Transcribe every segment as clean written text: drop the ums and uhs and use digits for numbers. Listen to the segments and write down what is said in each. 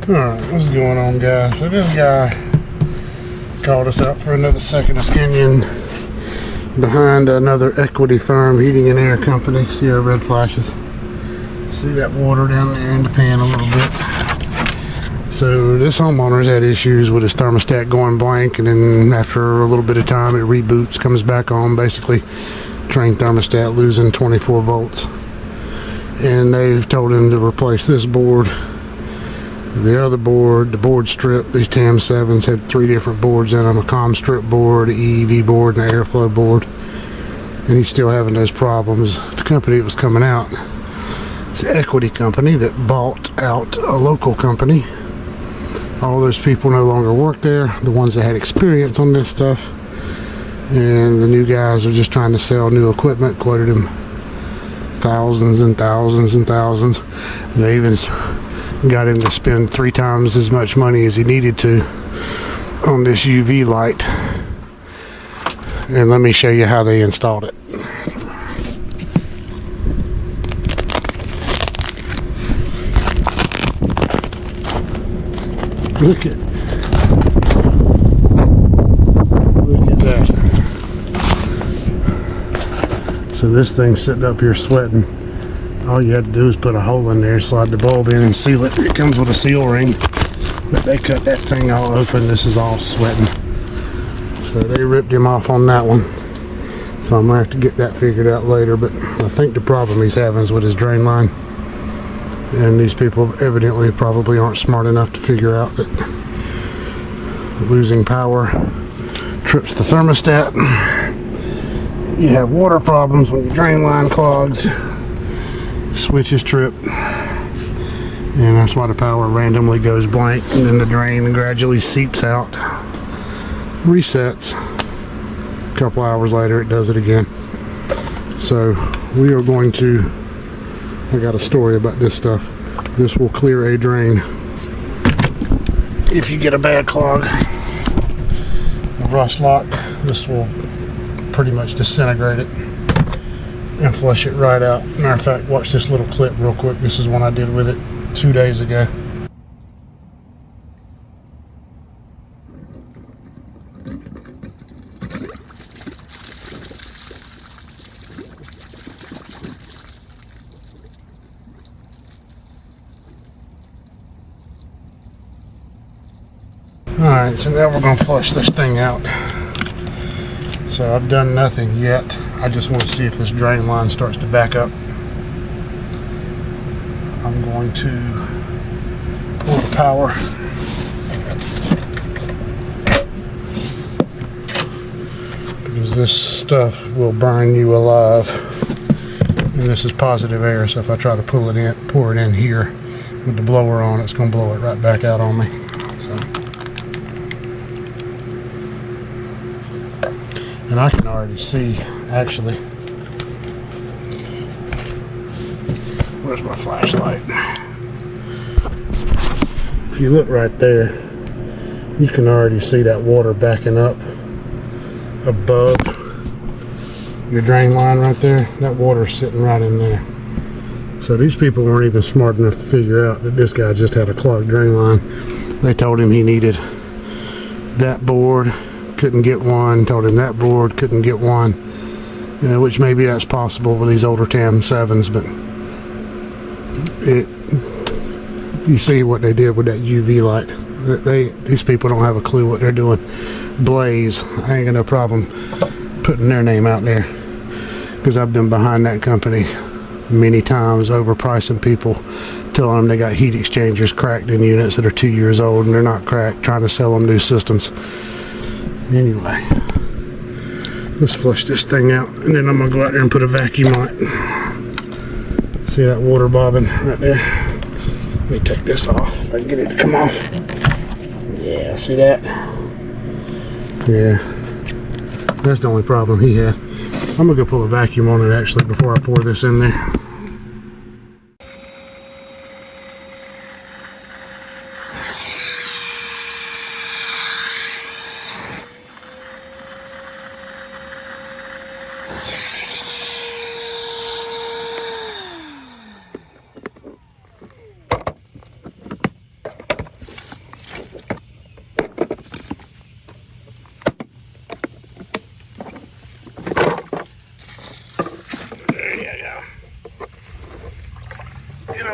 Alright, what's going on, guys? So this guy called us out for another second opinion behind another equity firm, heating and air company. See our red flashes? See that water down there in the pan a little bit. So this homeowner's had issues with his thermostat going blank, and then after a little bit of time it reboots, comes back on, basically drain thermostat losing 24 volts. And they've told him to replace this board, the other board, the board strip. These TAM 7s had 3 different boards in them: a comm strip board, an EEV board, and an airflow board. And he's still having those problems. The company that was coming out, it's an equity company that bought out a local company. All those people no longer work there, the ones that had experience on this stuff. And the new guys are just trying to sell new equipment, quoted him thousands and thousands and thousands. They even got him to spend 3 times as much money as he needed to on this UV light. And let me show you how they installed it. Look at that. So this thing's sitting up here sweating. All you had to do is put a hole in there, slide the bulb in and seal it. It comes with a seal ring, but they cut that thing all open. This is all sweating. So they ripped him off on that one. So I'm gonna have to get that figured out later, but I think the problem he's having is with his drain line. And these people evidently probably aren't smart enough to figure out that losing power trips the thermostat. You have water problems when your drain line clogs, switches trip, and that's why the power randomly goes blank, and then the drain gradually seeps out, resets. A couple hours later it does it again. So we are going to, I got a story about this stuff. This will clear a drain if you get a bad clog, a rust lock. This will pretty much disintegrate it and flush it right out. Matter of fact, watch this little clip real quick. This is one I did with it 2 days ago. Alright, so now we're going to flush this thing out. So I've done nothing yet. I just want to see if this drain line starts to back up. I'm going to pull the power. Because this stuff will burn you alive. And this is positive air, so if I try to pull it in, pour it in here with the blower on, it's going to blow it right back out on me. So. And I can already see, actually, where's my flashlight? If you look right there, you can already see that water backing up above your drain line right there. That water's sitting right in there. So these people weren't even smart enough to figure out that this guy just had a clogged drain line. They told him he needed that board, couldn't get one. Told him that board, couldn't get one. You know, which maybe that's possible with these older TAM 7s, but you see what they did with that UV light. These people don't have a clue what they're doing. Blaze, I ain't got no problem putting their name out there, because I've been behind that company many times, overpricing people, telling them they got heat exchangers cracked in units that are 2 years old and they're not cracked, trying to sell them new systems. Anyway, let's flush this thing out, and then I'm gonna go out there and put a vacuum on it. See that water bobbing right there? Let me take this off if I can get it to come off. Yeah, see that? Yeah, that's the only problem he had. I'm gonna go pull a vacuum on it actually before I pour this in there.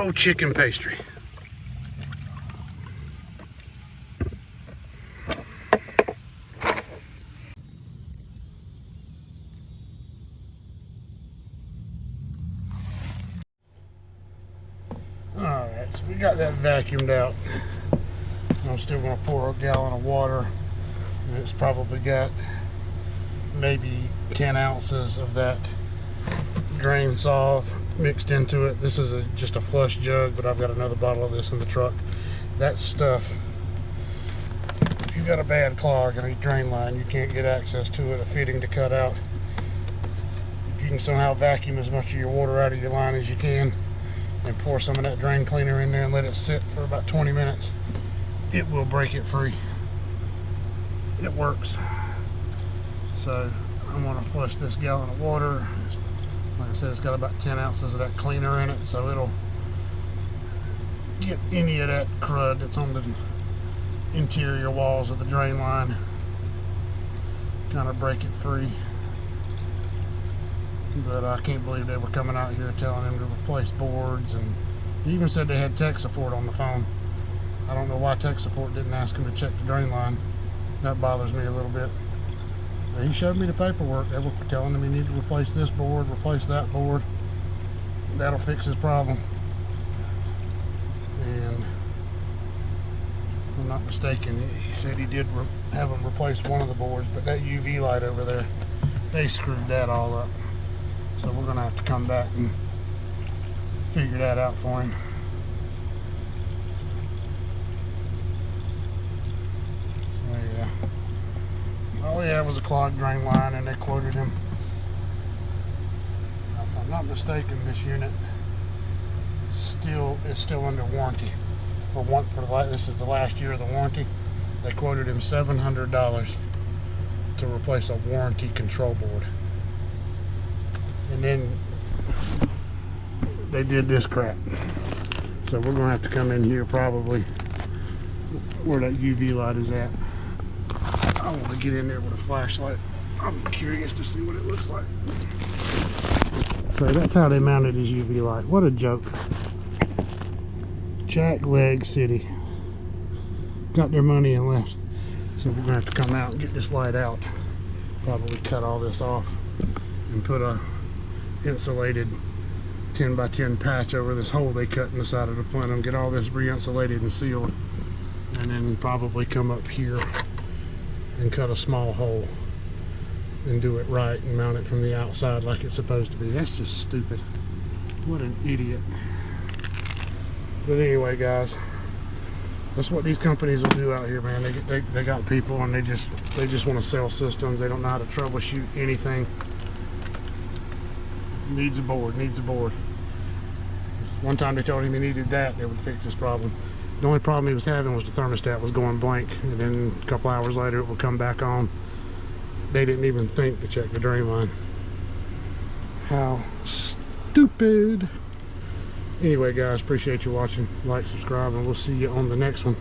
old chicken pastry. Alright, so we got that vacuumed out. I'm still going to pour a gallon of water, and it's probably got maybe 10 ounces of that drain solve mixed into it. This is just a flush jug, but I've got another bottle of this in the truck. That stuff, if you've got a bad clog in a drain line, you can't get access to it, a fitting to cut out. If you can somehow vacuum as much of your water out of your line as you can and pour some of that drain cleaner in there and let it sit for about 20 minutes, it will break it free. It works. So I'm going to flush this gallon of water. Like I said, it's got about 10 ounces of that cleaner in it, so it'll get any of that crud that's on the interior walls of the drain line, kind of break it free. But I can't believe they were coming out here telling him to replace boards, and he even said they had tech support on the phone. I don't know why tech support didn't ask him to check the drain line. That bothers me a little bit. But he showed me the paperwork. They were telling him he needed to replace this board, replace that board. That'll fix his problem. And if I'm not mistaken, he said he did have him replace one of the boards, but that UV light over there, they screwed that all up. So we're gonna have to come back and figure that out for him. So yeah. Oh yeah, it was a clogged drain line, and they quoted him. If I'm not mistaken, this unit is still under warranty. This is the last year of the warranty. They quoted him $700 to replace a warranty control board. And then they did this crap. So we're gonna have to come in here probably where that UV light is at. I want to get in there with a flashlight. I'm curious to see what it looks like. So that's how they mounted his UV light. What a joke. Jack Leg City. Got their money and left. So we're gonna have to come out and get this light out. Probably cut all this off and put a insulated 10 by 10 patch over this hole they cut in the side of the plenum, get all this re-insulated and sealed, and then probably come up here and cut a small hole and do it right and mount it from the outside like it's supposed to be. That's just stupid. What an idiot. But anyway, guys, that's what these companies will do out here, man. They got people, and they just want to sell systems. They don't know how to troubleshoot anything. Needs a board, needs a board. One time they told him he needed that, they would fix his problem. The only problem he was having was the thermostat was going blank, and then a couple hours later it would come back on. They didn't even think to check the drain line. How stupid. Anyway, guys, appreciate you watching. Like, subscribe, and we'll see you on the next one.